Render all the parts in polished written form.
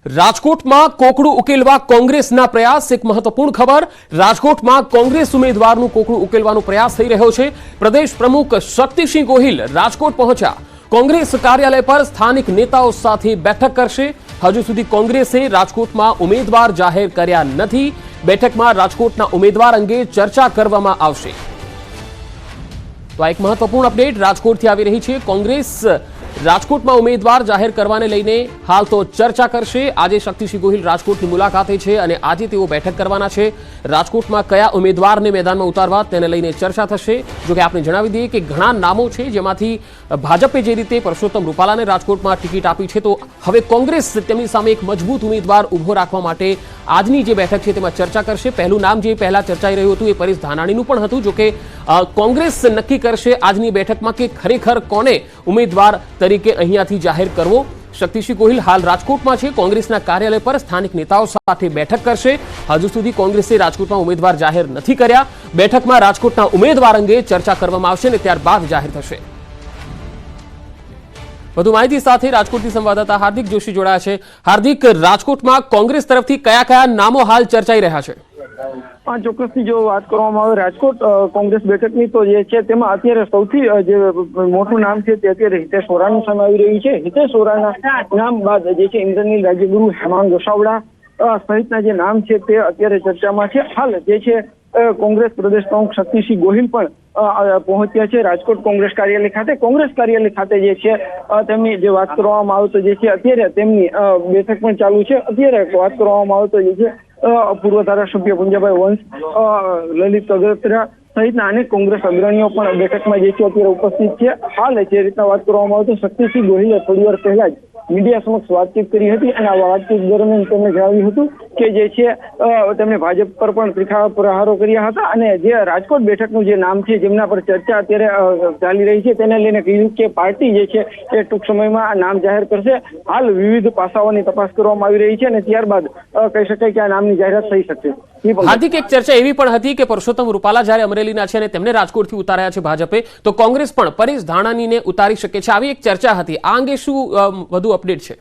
રાજકોટ માં કોકડું ઉકેલવા કોંગ્રેસના પ્રયાસ। એક મહત્વપૂર્ણ ખબર, રાજકોટ માં કોંગ્રેસ ઉમેદવારનું કોકડું ઉકેલવાનો પ્રયાસ થઈ રહ્યો છે। પ્રદેશ પ્રમુખ શક્તિસિંહ ગોહિલ રાજકોટ પહોંચ્યા। કોંગ્રેસ કાર્યાલય પર સ્થાનિક નેતાઓ સાથે બેઠક કરશે। હજુ સુધી કોંગ્રેસે રાજકોટમાં ઉમેદવાર જાહેર કર્યા નથી। બેઠકમાં રાજકોટના ઉમેદવાર અંગે ચર્ચા કરવામાં આવશે। તો એક મહત્વપૂર્ણ અપડેટ રાજકોટથી આવી રહી છે। કોંગ્રેસ રાજકોટમાં ઉમેદવાર જાહેર કરવાને લઈને હાલ તો ચર્ચા કરશે। આજે શક્તિસિંહ ગોહિલ રાજકોટની મુલાકાતે છે અને આજે તેઓ બેઠક કરવાના છે। રાજકોટમાં કયા ઉમેદવારને મેદાનમાં ઉતારવા તેને લઈને ચર્ચા થશે। જો કે આપણે જણાવી દઈએ કે ઘણા નામો છે, જેમાંથી ભાજપે જે રીતે પરસોત્તમ રૂપાલાને રાજકોટમાં ટિકિટ આપી છે, તો હવે કોંગ્રેસ તેમની સામે એક મજબૂત ઉમેદવાર ઉભો રાખવા માટે આજની જે બેઠક છે તેમાં ચર્ચા કરશે। પહેલું નામ જે પહેલા ચર્ચાઈ રહ્યું હતું એ પરેશ ધાનાણીનું પણ હતું। જો કે કોંગ્રેસ નક્કી કરશે આજની બેઠકમાં કે ખરેખર કોને ઉમેદવાર તરીકે અહીંયાથી જાહેર કરવો। શક્તિસિંહ ગોહિલ હાલ રાજકોટમાં છે, કોંગ્રેસના કાર્યાલય પર સ્થાનિક નેતાઓ સાથે બેઠક કરશે। હજુ સુધી કોંગ્રેસે રાજકોટમાં ઉમેદવાર જાહેર નથી કર્યા। બેઠકમાં રાજકોટના ઉમેદવાર અંગે ચર્ચા કરવામાં આવશે અને ત્યારબાદ જાહેર થશે। વધુ માહિતી સાથે રાજકોટથી સંવાદદાતા હાર્દિક જોશી જોડાયા છે। હાર્દિક, રાજકોટમાં કોંગ્રેસ તરફથી કયા કયા નામો હાલ ચર્ચાઈ રહ્યા છે? ચોક્કસથી જો વાત કરવામાં આવે રાજકોટ કોંગ્રેસ બેઠકની, તો જે છે તેમાં અત્યારે સૌથી જે મોટું નામ છે તે અત્યારે હિતેશ વોરાનું સામે આવી રહ્યું છે। હિતેશ વોરાના નામ બાદ જે છે ઇન્દ્રનીલ રાજ્યગુરુ, હેમાંગ ગોસાવડા સહિતના જે નામ છે તે અત્યારે ચર્ચામાં છે। હાલ જે છે કોંગ્રેસ પ્રદેશ પ્રમુખ શક્તિસિંહ ગોહિલ પણ પહોંચ્યા છે રાજકોટ કોંગ્રેસ કાર્યાલય ખાતે। કોંગ્રેસ કાર્યાલય ખાતે જે છે તેમની જે વાત કરવામાં આવે તો જે છે અત્યારે તેમની બેઠક પણ ચાલુ છે। અત્યારે વાત કરવામાં આવે તો જે છે પૂર્વ ધારાસભ્ય પુંજાભાઈ વંશ, લલિત કગથરા સહિતના અનેક કોંગ્રેસ અગ્રણીઓ પણ બેઠકમાં જે છે અત્યારે ઉપસ્થિત છે। હાલ જે રીતના વાત કરવામાં આવે તો શક્તિસિંહ ગોહિલે થોડી વાર પહેલા જ મીડિયા સમક્ષ વાતચીત કરી હતી અને આ વાતચીત દરમિયાન તેમણે જણાવ્યું હતું કે જે છે તેમણે ભાજપ પર પણ તીખા પ્રહારો કર્યા હતા અને જે રાજકોટ બેઠકનું જે નામ છે જેમના પર ચર્ચા અત્યારે ચાલી રહી છે તેને લઈને કહ્યું કે પાર્ટી જે છે એ ટૂંક સમયમાં આ નામ જાહેર કરશે। હાલ વિવિધ પાસાઓની તપાસ કરવામાં આવી રહી છે અને ત્યારબાદ કહી શકાય કે આ નામની જાહેરાત થઈ શકશે। હાર્દિક, એક ચર્ચા એવી પણ હતી કે પરસોત્તમ રૂપાલા જ્યારે અમરેલીના છે અને તેમને રાજકોટથી ઉતાર્યા છે ભાજપે, તો કોંગ્રેસ પણ પરેશ ધાનાણીને ઉતારી શકે છે, આવી એક ચર્ચા હતી। આ અંગે શું વધુ અપડેટ છે?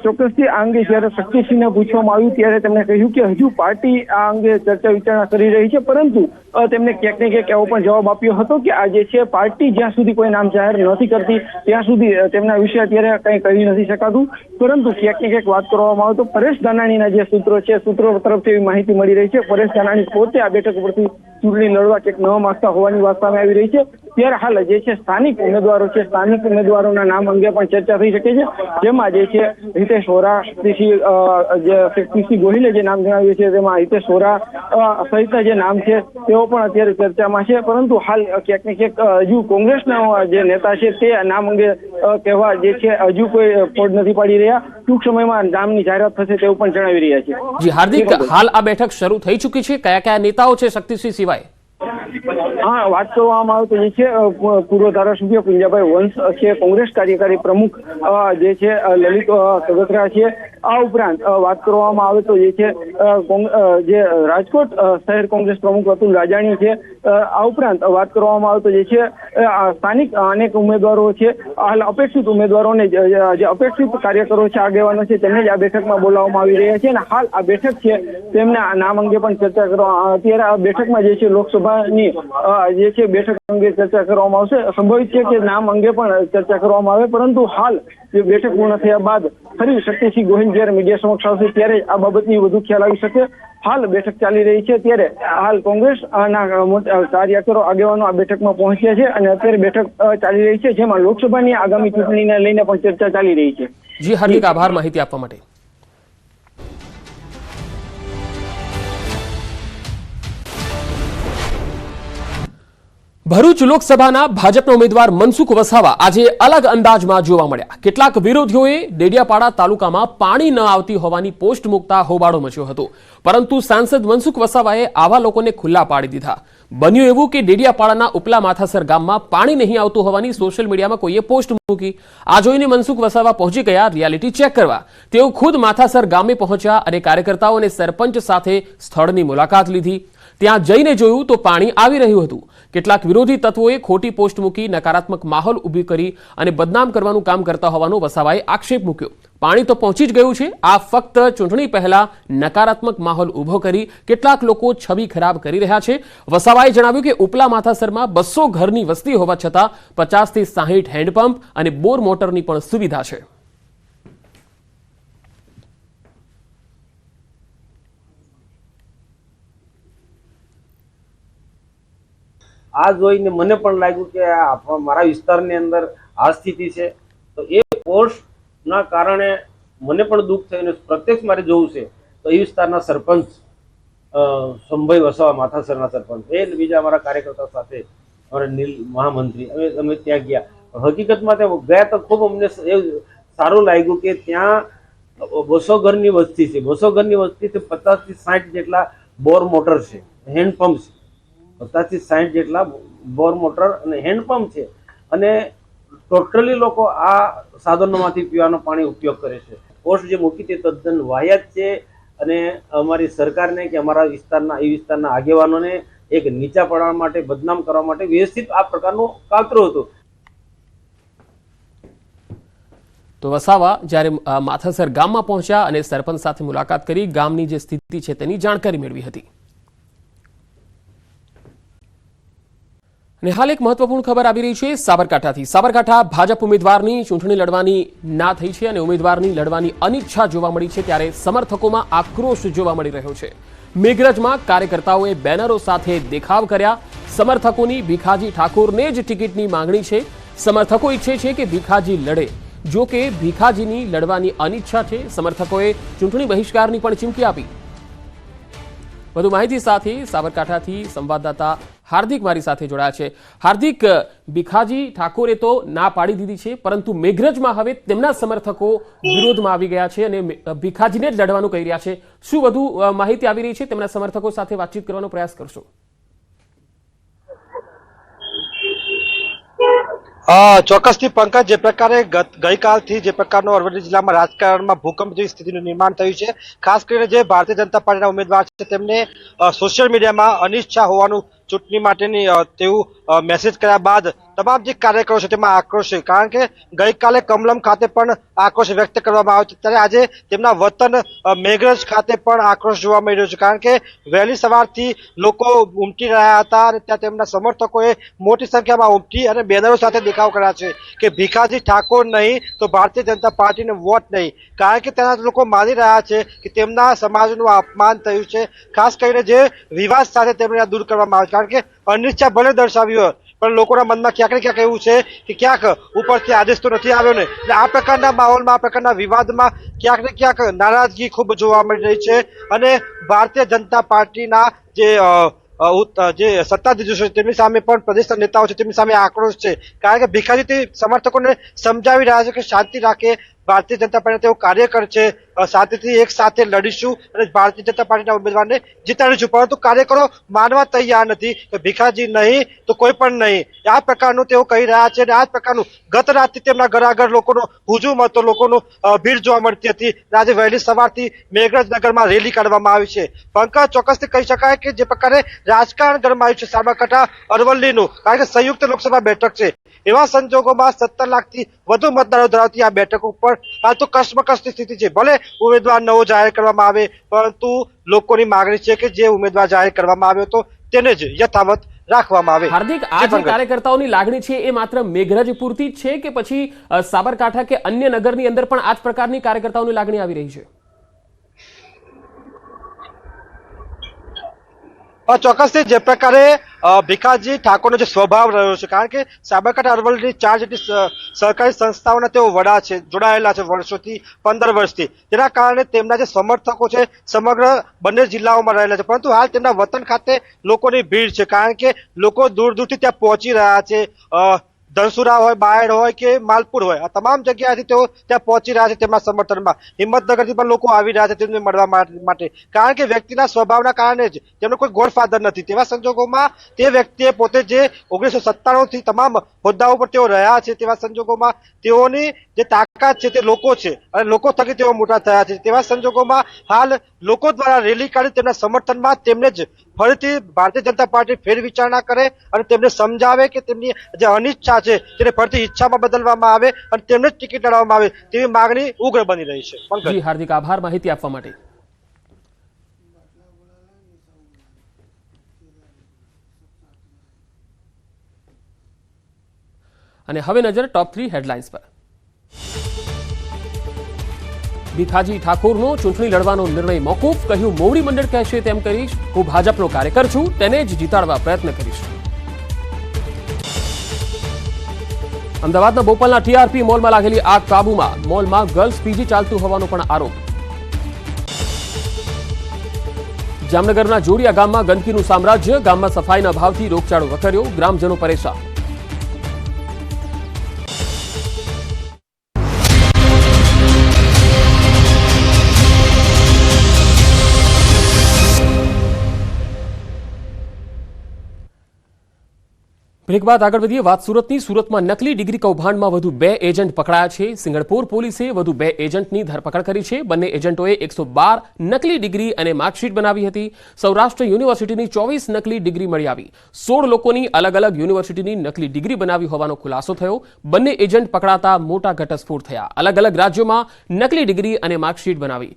ચોક્કસથી આ અંગે જયારે શક્તિસિંહને પૂછવામાં આવ્યું ત્યારે તેમણે કહ્યું કે હજુ પાર્ટી આ અંગે ચર્ચા વિચારણા કરી રહી છે, પરંતુ તેમને ક્યાંક ને ક્યાંક એવો પણ જવાબ આપ્યો હતો કે આ જે છે પાર્ટી જ્યાં સુધી કોઈ નામ જાહેર નથી કરતી ત્યાં સુધી તેમના વિશે અત્યારે કંઈ કહી નથી શકાતું। પરંતુ ક્યાંક ને ક્યાંક વાત કરવામાં આવે તો પરેશ ધાનાણીના જે સૂત્રો છે, સૂત્રો તરફથી એવી માહિતી મળી રહી છે પરેશ ધાનાણી પોતે આ બેઠક પરથી ચૂંટણી લડવા ક્યાંક ન માંગતા હોવાની વાત સામે આવી રહી છે। ત્યારે હાલ જે છે સ્થાનિક ઉમેદવારો છે, સ્થાનિક ઉમેદવારોના નામ અંગે પણ ચર્ચા થઈ શકે છે, જેમાં જે છે હિતેશ વોરા, શક્તિસિંહ ગોહિલે જે નામ જણાવ્યું છે તેમાં હિતેશ વોરા સહિતના જે નામ છે તેઓ પણ અત્યારે ચર્ચામાં છે। પરંતુ હાલ ક્યાંક ને ક્યાંક હજુ કોંગ્રેસના જે નેતા છે તે નામ અંગે કહેવા જે છે હજુ કોઈ ફોડ નથી પાડી રહ્યા। ટૂંક સમયમાં નામની જાહેરાત થશે તેવું પણ જણાવી રહ્યા છે। જી હાર્દિક, હાલ આ બેઠક શરૂ થઈ ચૂકી છે, કયા કયા નેતાઓ છે શક્તિસિંહ સિવાય? હા, વાત કરવામાં આવે તો જે છે પૂર્વ ધારાસભ્ય પુંજાભાઈ વંશ છે, કોંગ્રેસ કાર્યકારી પ્રમુખ જે છે લલિત કગથરા છે। આ ઉપરાંત વાત કરવામાં આવે તો જે છે જે રાજકોટ શહેર કોંગ્રેસ પ્રમુખ અતુલ રાજાણી છે। આ ઉપરાંત વાત કરવામાં આવે તો જે છે સ્થાનિક અનેક ઉમેદવારો છે, હાલ અપેક્ષિત ઉમેદવારોને જે અપેક્ષિત કાર્યકરો છે, આગેવાનો છે, તેમને જ આ બેઠકમાં બોલાવવામાં આવી રહ્યા છે અને હાલ આ બેઠક છે તેમના નામ અંગે પણ ચર્ચા કરવા અત્યારે આ બેઠકમાં જે છે લોકસભાની જે છે બેઠક અંગે ચર્ચા કરવામાં આવશે। સંભવિત છે કે નામ અંગે પણ ચર્ચા કરવામાં આવે, પરંતુ હાલ જે બેઠક પૂર્ણ થયા બાદ ફરી શક્તિસિંહ ગોહિલ જ્યારે મીડિયા સમક્ષ આવશે ત્યારે આ બાબતની વધુ ખ્યાલ આવી શકે। હાલ બેઠક ચાલી રહી છે ત્યારે હાલ કોંગ્રેસના કાર્યકરો આગેવાનો આ બેઠકમાં પહોંચ્યા છે અને અત્યારે બેઠક ચાલી રહી છે, જેમાં લોકસભાની આગામી ચૂંટણીને લઈને પણ ચર્ચા ચાલી રહી છે। જી હાર્દિક, આભાર માહિતી આપવા માટે। ભરૂચ લોકસભાના ભાજપના ઉમેદવાર મનસુખ વસાવા આજે અલગ અંદાજમાં જોવા મળ્યા। કેટલાક વિરોધીઓએ ડેડિયાપાડા તાલુકામાં પાણી ન આવતી હોવાની પોસ્ટ મૂકતા હોબાળો મચ્યો હતો, પરંતુ સાંસદ મનસુખ વસાવાએ આવા લોકોને ખુલ્લા પાડી દીધા। બન્યું એવું કે ડેડિયાપાડાના ઉપલા માથાસર ગામમાં પાણી નહીં આવતું હોવાની સોશિયલ મીડિયામાં કોઈએ પોસ્ટ મૂકી। આ જોઈને મનસુખ વસાવા પહોંચી ગયા રિયાલિટી ચેક કરવા। તેઓ ખુદ માથાસર ગામે પહોંચ્યા અને કાર્યકર્તાઓ અને સરપંચ સાથે સ્થળની મુલાકાત લીધી। ત્યાં જઈને જોયું તો પાણી આવી રહ્યું હતું। કેટલાક વિરોધી તત્વોએ ખોટી પોસ્ટ મૂકી નકારાત્મક માહોલ ઊભી કરી અને બદનામ કરવાનું કામ કરતા હોવાનો વસાવાએ આક્ષેપ મૂક્યો। પાણી તો પહોંચી જ ગયું છે. આ ફક્ત ચૂંટણી પહેલા નકારાત્મક માહોલ ઊભો કરી કેટલાક લોકો છબી ખરાબ કરી રહ્યા છે. વસાવાએ જણાવ્યું કે ઉપલા માથાસરમાં 200 ઘરની વસ્તી હોવા છતાં 50 થી 60 હેન્ડપંપ અને બોર મોટરની પણ સુવિધા છે. આ જોઈને મને પણ લાગ્યું કે મારા વિસ્તારની અંદર આ સ્થિતિ છે. તો એ પોસ્ટના કારણે મને પણ દુઃખ થયું. પ્રત્યક્ષ મારે જોવું છે તો એ વિસ્તારના સરપંચ સંભાઈ વસાવા માથાસરના સરપંચ એ બીજા અમારા કાર્યકર્તા સાથે અમારા નીલ મહામંત્રી અમે ત્યાં ગયા. હકીકતમાં ત્યાં ગયા તો ખૂબ અમને એ સારું લાગ્યું કે ત્યાં 200 ઘરની વસ્તી છે. 200 ઘરની વસ્તીથી 50 થી 60 જેટલા બોર મોટર છે, હેન્ડપંપ છે. 50 થી 60 જેટલા બોર મોટર અને હેન્ડપંપ છે અને ટોટલી લોકો આ સાધનોમાંથી પીવાનું પાણી ઉપયોગ કરે છે. પોસ્ટ જે મૂકી તે તદ્દન વાહિયાત છે અને અમારી સરકારને કે અમારા વિસ્તારના આગેવાનોને એક નીચા પાડવા માટે, બદનામ કરવા માટે વ્યવસ્થિત આ પ્રકારનું કાવતરું હતું. તો વસાવા જ્યારે માથાસર ગામમાં પહોંચ્યા અને સરપંચ સાથે મુલાકાત કરી ગામની જે સ્થિતિ છે તેની જાણકારી મેળવી હતી. અને હાલ એક મહત્વપૂર્ણ ખબર આવી રહી છે સાબરકાંઠાથી. સાબરકાંઠા ભાજપ ઉમેદવારની ચૂંટણી લડવાની ના થઈ છે અને ઉમેદવારની લડવાની અનિચ્છા જોવા મળી છે, ત્યારે સમર્થકોમાં આક્રોશ જોવા મળી રહ્યો છે. મેઘરજમાં કાર્યકર્તાઓએ બેનરો સાથે દેખાવ કર્યા. સમર્થકોની ભીખાજી ઠાકોરને જ ટિકિટની માંગણી છે. સમર્થકો ઈચ્છે છે કે ભીખાજી લડે, જો કે ભીખાજીની લડવાની અનિચ્છા છે. સમર્થકોએ ચૂંટણી બહિષ્કારની પણ ચીમકી આપી. વધુ માહિતી સાથે સાબરકાંઠાથી સંવાદદાતા હાર્દિક મારી સાથે જોડાયા છે. હાર્દિક, ભીખાજી ઠાકોરે તો ના પાડી દીધી છે, પરંતુ મેઘરજમાં હવે તેમના સમર્થકો વિરોધમાં આવી ગયા છે અને ભીખાજીને જ લડવાનું કહી રહ્યા છે. શું વધુ માહિતી આવી રહી છે? તેમના સમર્થકો સાથે વાતચીત કરવાનો પ્રયાસ કરશો. ચોક્કસથી પંકજ, જે પ્રકારે ગઈકાલથી જે પ્રકારનો અરવલ્લી જિલ્લામાં રાજકારણમાં ભૂકંપ જેવી સ્થિતિનું નિર્માણ થયું છે, ખાસ કરીને જે ભારતીય જનતા પાર્ટીના ઉમેદવાર છે તેમને સોશિયલ મીડિયામાં અનિચ્છા હોવાનું ચૂંટણી માટેની તેવું મેસેજ કર્યા બાદ તમામ જે કાર્યકરો છે તેમાં આક્રોશ છે. કારણ કે ગઈકાલે કમલમ ખાતે પણ આક્રોશ વ્યક્ત કરવામાં આવ્યો છે, ત્યારે આજે તેમના વતન મેઘરજ ખાતે પણ આક્રોશ જોવા મળી રહ્યો છે. કારણ કે વહેલી સવારથી લોકો ઉમટી રહ્યા હતા અને ત્યાં તેમના સમર્થકોએ મોટી સંખ્યામાં ઉમટી અને બેનરો સાથે દેખાવ કર્યા છે કે ભીખાજી ઠાકોર નહીં તો ભારતીય જનતા પાર્ટીને વોટ નહીં. કારણ કે તેના લોકો માની રહ્યા છે કે તેમના સમાજનું અપમાન થયું છે. ખાસ કરીને જે વિવાદ સાથે તેમને દૂર કરવામાં આવે, કારણ કે અનિચ્છા ભલે દર્શાવી હોય પણ લોકોના મનમાં ક્યાંક ને ક્યાંક એવું છે કે ક્યાંક ઉપરથી આદેશ તો નથી આવ્યો ને. એટલે આ પ્રકારના માહોલમાં, આ પ્રકારના વિવાદમાં ક્યાંક ને ક્યાંક નારાજગી ખૂબ જોવા મળી રહી છે અને ભારતીય જનતા પાર્ટીના જે સત્તાધીશો છે તેમની સામે પણ પ્રદેશના નેતાઓ છે તેમની સામે આક્રોશ છે. કારણ કે ભીખાજી સમર્થકોને સમજાવી રહ્યા છે કે શાંતિ રાખે, ભારતીય જનતા પાર્ટી તેઓ કાર્યકર છે, શાંતિથી એક સાથે લડીશું અને ભારતીય જનતા પાર્ટીના ઉમેદવારને જીતાડીશું. પરંતુ કાર્યકરો માનવા તૈયાર નથી કે ભીખાજી નહીં તો કોઈ પણ નહીં. આ પ્રકારનું તેઓ કહી રહ્યા છે અને આ પ્રકારનું ગત રાતથી તેમના ઘર આગળ લોકોનો હુજુમ હતો, લોકોનો ભીડ જોવા મળતી હતી. આજે વહેલી સવારથી મેઘરજ નગરમાં રેલી કાઢવામાં આવી છે. પંકજ, ચોક્કસથી કહી શકાય કે જે પ્રકારે રાજકારણ ગરમાયું છે સાબરકાંઠા અરવલ્લીનું, કારણ કે સંયુક્ત લોકસભા બેઠક છે. એવા સંજોગોમાં 17 લાખથી વધુ મતદારો ધરાવતી આ બેઠક ઉપર હાલ તો કસમકસની સ્થિતિ છે. ભલે ઉમેદવાર નવો જાહેર કરવામાં આવે, પરંતુ લોકોની માંગણી છે કે જે ઉમેદવાર જાહેર કરવામાં આવ્યો હતો તેને જ યથાવત રાખવામાં આવે. હાર્દિક, આ જે કાર્યકર્તાઓની લાગણી છે એ માત્ર મેઘરજ પૂરતી જ છે કે પછી સાબરકાંઠા કે અન્ય નગરની અંદર પણ આ જ પ્રકારની કાર્યકર્તાઓની લાગણી આવી રહી છે? ચોક્કસથી જે પ્રકારે ભીખાજી ઠાકોરનો જે સ્વભાવ રહ્યો છે, કારણ કે સાબરકાંઠા અરવલ્લીની 4 જેટલી સરકારી સંસ્થાઓના તેઓ વડા છે, જોડાયેલા છે વર્ષોથી, 15 વર્ષથી. જેના કારણે તેમના જે સમર્થકો છે સમગ્ર બંને જિલ્લાઓમાં રહેલા છે. પરંતુ હાલ તેમના વતન ખાતે લોકોની ભીડ છે, કારણ કે લોકો દૂર દૂરથી ત્યાં પહોંચી રહ્યા છે. ધનસુરા હોય, બાયડ હોય કે માલપુર હોય, આ તમામ જગ્યાએથી તેઓ ત્યાં પહોંચી રહ્યા છે તેમના સમર્થનમાં. હિંમતનગરથી પણ લોકો આવી રહ્યા છે તેમને મળવા માટે, કારણ કે વ્યક્તિના સ્વભાવના કારણે જ તેમનો કોઈ ગોડફાધર નથી. તેવા સંજોગોમાં તે વ્યક્તિએ પોતે જે 1997 થી તમામ હોદ્દાઓ પર તેઓ રહ્યા છે, તેવા સંજોગોમાં તેઓની જે તાકાત છે તે લોકો છે અને લોકો થકી તેઓ મોટા થયા છે. તેવા સંજોગોમાં હાલ લોકો દ્વારા રેલી કાઢી તેમના સમર્થનમાં તેમને જ ફરીથી ભારતીય જનતા પાર્ટી ફેરવિચારણા કરે અને તેમને સમજાવે કે તેમની જે અનિચ્છા છે તેને ફરીથી ઈચ્છામાં બદલવામાં આવે અને તેમને જ ટિકિટ લડવામાં આવે તેવી માંગણી ઉગ્ર બની રહી છે. પંકજ, જી હાર્દિક આભાર માહિતી આપવા માટે. અને હવે નજર ટોપ 3 હેડલાઇન્સ પર. ભીખાજી ઠાકોરનો ચૂંટણી લડવાનો નિર્ણય મોકૂફ, કહ્યું મોવડી મંડળ કહેશે તેમ કરીશ, હું ભાજપનો કાર્યકર છું, તેને જ જીતાડવા પ્રયત્ન કરીશ. અમદાવાદના બોપલના ટીઆરપી મોલમાં લાગેલી આગ કાબૂમાં, મોલમાં ગર્લ્સ પીજી ચાલતું હોવાનો પણ આરોપ. જામનગરના જોડિયા ગામમાં ગંદકીનું સામ્રાજ્ય, ગામમાં સફાઈના અભાવથી રોગચાળો વકર્યો, ગ્રામજનો પરેશાન. બ્રેક બાદ આગળ વધીએ વાત સુરતની. સુરતમાં નકલી ડિગ્રી કૌભાંડમાં વધુ 2 એજન્ટ પકડાયા છે. સિંગણપુર પોલીસે વધુ 2 એજન્ટની ધરપકડ કરી છે. બંને એજન્ટોએ 112 નકલી ડિગ્રી અને માર્કશીટ બનાવી હતી. સૌરાષ્ટ્ર યુનિવર્સિટીની 24 નકલી ડિગ્રી મળી આવી. 16 લોકોની અલગ અલગ યુનિવર્સિટીની નકલી ડિગ્રી બનાવી હોવાનો ખુલાસો થયો. બંને એજન્ટ પકડાતા મોટા ઘટસ્ફોટ થયા. અલગ અલગ રાજ્યોમાં નકલી ડિગ્રી અને માર્કશીટ બનાવી.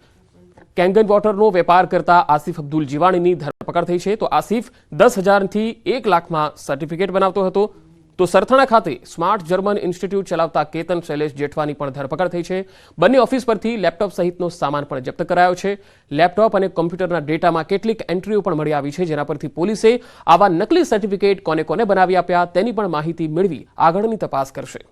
કેંગન વોટરનો વેપાર કરતા આસિફ અબ્દુલ જીવાણીની ધરપકડ થઈ છે. તો આસિફ 10,000 થી 1 લાખમાં સર્ટિફિકેટ બનાવતો હતો. તો સરથાણા ખાતે સ્માર્ટ જર્મન ઇન્સ્ટિટ્યૂટ ચલાવતા કેતન શૈલેષ જેઠવાની પણ ધરપકડ થઈ છે. બંને ઓફિસ પરથી લેપટોપ સહિતનો સામાન પણ જપ્ત કરાયો છે. લેપટોપ અને કોમ્પ્યુટરના ડેટામાં કેટલીક એન્ટ્રીઓ પણ મળી આવી છે, જેના પરથી પોલીસે આવા નકલી સર્ટિફિકેટ કોને કોને બનાવી આપ્યા તેની પણ માહિતી મેળવી આગળની તપાસ કરશે.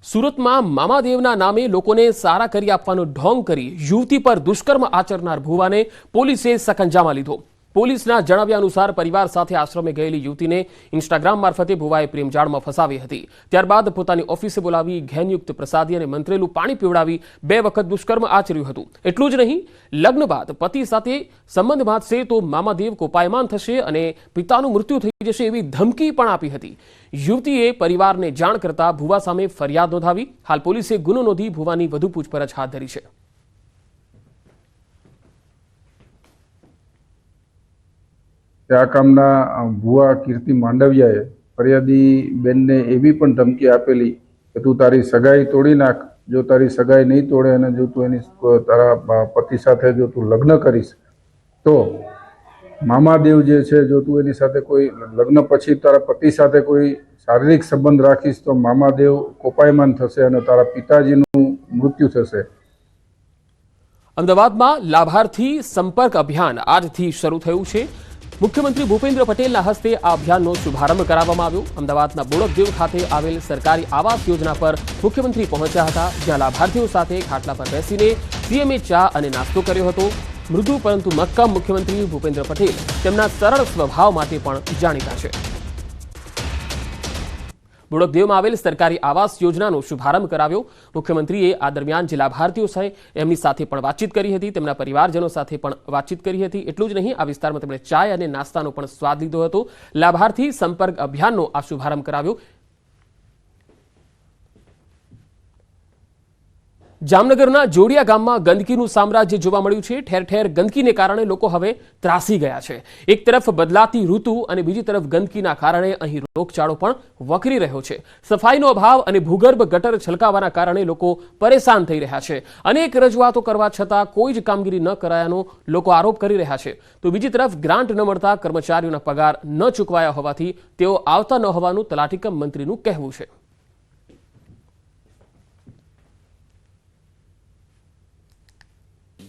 સુરતમાં મામાદેવના નામે લોકોને સારા કરી આપવાનો ઢોંગ કરી યુવતી પર દુષ્કર્મ આચરનાર ભુવાને પોલીસે સકંજામાં લીધો. પોલીસના જણાવ્યા અનુસાર પરિવાર સાથે આશ્રમે ગયેલી યુવતીને ઇન્સ્ટાગ્રામ મારફતે ભુવાએ પ્રેમજાળમાં ફસાવી હતી. ત્યારબાદ પોતાની ઓફિસે બોલાવી ઘેનયુક્ત પ્રસાદી અને મંત્રેલું પાણી પીવડાવી 2 વખત દુષ્કર્મ આચર્યું હતું. એટલું જ નહીં, લગ્ન બાદ પતિ સાથે સંબંધ બાંધશે તો મામાદેવ કોપાયમાન થશે અને પિતાનું મૃત્યુ થઈ જશે એવી ધમકી પણ આપી હતી. યુવતીએ પરિવારને જાણ કરતા ભુવા સામે ફરિયાદ નોંધાવી. હાલ પોલીસે ગુનો નોંધી ભુવાની વધુ પૂછપરછ હાથ ધરી છે. આ કામના ભુવા કીર્તિ માંડવિયાએ ફરિયાદી બેનને એવી પણ ધમકી આપેલી કે તું તારી સગાઈ તોડી નાખ, જો તારી સગાઈ નહીં તોડે અને જો તું તારા પતિ સાથે જો તું લગ્ન કરીશ તો મામાદેવ જે છે, જો તું એની સાથે કોઈ લગ્ન પછી તારા પતિ સાથે કોઈ શારીરિક સંબંધ રાખીશ તો મામાદેવ કોપાયમાન થશે અને તારા પિતાજીનું મૃત્યુ થશે. અમદાવાદમાં લાભાર્થી સંપર્ક અભિયાન આજથી શરૂ થયું છે. મુખ્યમંત્રી ભૂપેન્દ્ર પટેલના હસ્તે આ અભિયાનનો શુભારંભ કરાવવામાં આવ્યો. અમદાવાદના બોડકદેવ ખાતે આવેલ સરકારી આવાસ યોજના પર મુખ્યમંત્રી પહોંચ્યા હતા, જ્યાં લાભાર્થીઓ સાથે ખાટલા પર બેસીને સીએમએ ચા અને નાસ્તો કર્યો હતો. મૃદુ પરંતુ મક્કમ મુખ્યમંત્રી ભૂપેન્દ્ર પટેલ તેમના સરળ સ્વભાવ માટે પણ જાણીતા છે. બોડકદેવમાં આવેલ સરકારી આવાસ યોજનાનો શુભારંભ કરાવ્યો. મુખ્યમંત્રીએ આ દરમિયાન જે લાભાર્થીઓ છે એમની સાથે પણ વાતચીત કરી હતી, તેમના પરિવારજનો સાથે પણ વાતચીત કરી હતી. એટલું જ નહીં, આ વિસ્તારમાં તેમણે ચાય અને નાસ્તાનો પણ સ્વાદ લીધો હતો. લાભાર્થી સંપર્ક અભિયાનનો આ શુભારંભ કરાવ્યો. જામનગરના જોડિયા ગામમાં ગંદકીનું સામ્રાજ્ય જોવા મળ્યું છે. ઠેર ઠેર ગંદકીને કારણે લોકો હવે ત્રાસી ગયા છે. એક તરફ બદલાતી ઋતુ અને બીજી તરફ ગંદકીના કારણે અહીં રોગચાળો પણ વકરી રહ્યો છે. સફાઈનો અભાવ અને ભૂગર્ભ ગટર છલકાવાના કારણે લોકો પરેશાન થઈ રહ્યા છે. અનેક રજૂઆતો કરવા છતાં કોઈ જ કામગીરી ન કરાયાનો લોકો આરોપ કરી રહ્યા છે. તો બીજી તરફ ગ્રાન્ટ ન મળતા કર્મચારીઓના પગાર ન ચૂકવાયા હોવાથી તેઓ આવતા ન હોવાનું તલાટીકમ મંત્રીનું કહેવું છે.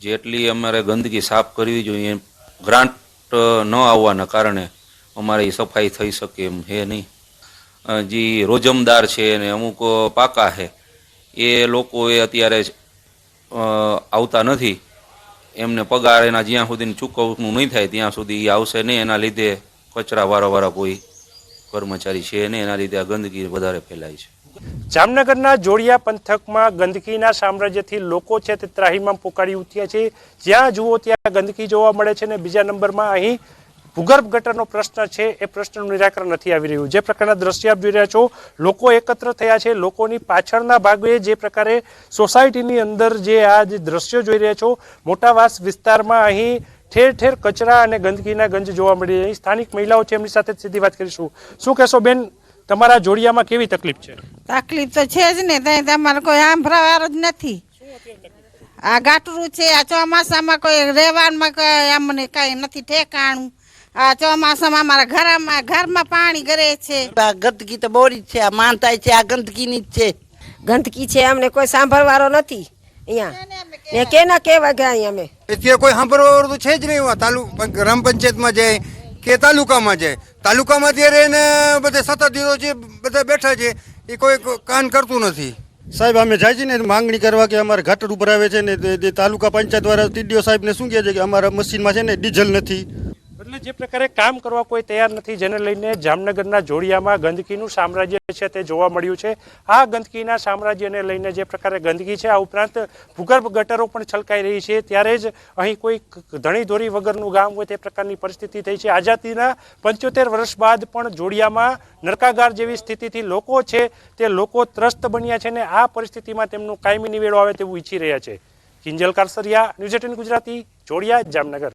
જેટલી અમારે ગંદકી સાફ કરવી જોઈએ ગ્રાન્ટ ન આવવાના કારણે અમારે સફાઈ થઈ શકે એમ છે નહીં. જે રોજમદાર છે ને અમુક પાકા છે એ લોકોએ અત્યારે આવતા નથી. એમને પગાર એના જ્યાં સુધી ચૂકવવું નહીં થાય ત્યાં સુધી આવશે નહીં. એના લીધે કચરા વારંવાર કોઈ કર્મચારી છે નહીં, એના લીધે આ ગંદકી વધારે ફેલાય છે. જામનગરના જોડિયા પંથકમાં ગંદકીના સામ્રાજ્યથી લોકો છે તે ત્રાહિમામ પોકારી ઉઠ્યા છે. જ્યાં જુઓ ત્યાં ગંદકી જોવા મળે છે. અને બીજા નંબરમાં અહીં ભૂગર્ભ ગટરનો પ્રશ્ન છે એ પ્રશ્નનું નિરાકરણ નથી આવી રહ્યું. જે પ્રકારના દ્રશ્ય આપ જોઈ રહ્યા છો, લોકો એકત્ર થયા છે. લોકોની પાછળના ભાગે જે પ્રકારે સોસાયટીની અંદર જે આ જે દ્રશ્યો જોઈ રહ્યા છો, મોટાવાસ વિસ્તારમાં અહીં ઠેર ઠેર કચરા અને ગંદકીના ગંજ જોવા મળી રહ્યા છે. સ્થાનિક મહિલાઓ છે, એમની સાથે સીધી વાત કરીશું. શું કહેશો બેન, તમારા જોડિયામાં કેવી તકલીફ છે? તકલીફ તો છે જ ને, ત્યાં તમારે કોઈ સાંભળવાવાળો જ નથી. આ ગાટરું છે, આ ચોમાસામાં કોઈ રહેવામાં કોઈ અમને કઈ નથી ઠેકાણું. આ ચોમાસામાં અમારા ઘરમાં પાણી ગરે છે. આ ગંદકી તો બોરી જ છે, આ માનતાય છે, આ ગંદકીની જ છે. ગંદકી છે, અમને કોઈ સાંભળવાળો નથી અહીંયા. કેના કેવા ગયા અહીંયા અમે? અત્યારે કોઈ સાંભળવાળું તો છે જ નહીં. ગ્રામ પંચાયતમાં જાય કે તાલુકામાં જાય, તાલુકામાં ત્યારે એને બધા સત્તાધીશો છે, બધા બેઠા છે, એ કોઈ કાન કરતું નથી. સાહેબ અમે જાય છે ને માંગણી કરવા કે અમારે ગટર ઉપર આવે છે ને તાલુકા પંચાયત વાળા ટીડીઓ સાહેબને શું કહે છે કે અમારા મશીનમાં છે ને ડીઝલ નથી. એટલે જે પ્રકારે કામ કરવા કોઈ તૈયાર નથી, જેને લઈને જામનગરના જોડિયામાં ગંદકીનું સામ્રાજ્ય છે તે જોવા મળ્યું છે. આ ગંદકીના સામ્રાજ્યને લઈને જે પ્રકારે ગંદકી છે, આ ઉપરાંત ભૂગર્ભ ગટરો પણ છલકાઈ રહી છે, ત્યારે જ અહીં કોઈ ધણી ધોરી વગરનું ગામ હોય તે પ્રકારની પરિસ્થિતિ થઈ છે. આઝાદીના 75 વર્ષ બાદ પણ જોડિયામાં નરકાગાર જેવી સ્થિતિથી લોકો છે તે લોકો ત્રસ્ત બન્યા છે ને આ પરિસ્થિતિમાં તેમનું કાયમી નિવેડો આવે તેવું ઈચ્છી રહ્યા છે. કિંજલ કારસરિયા, ન્યૂઝ 18 ગુજરાતી, જોડિયા, જામનગર.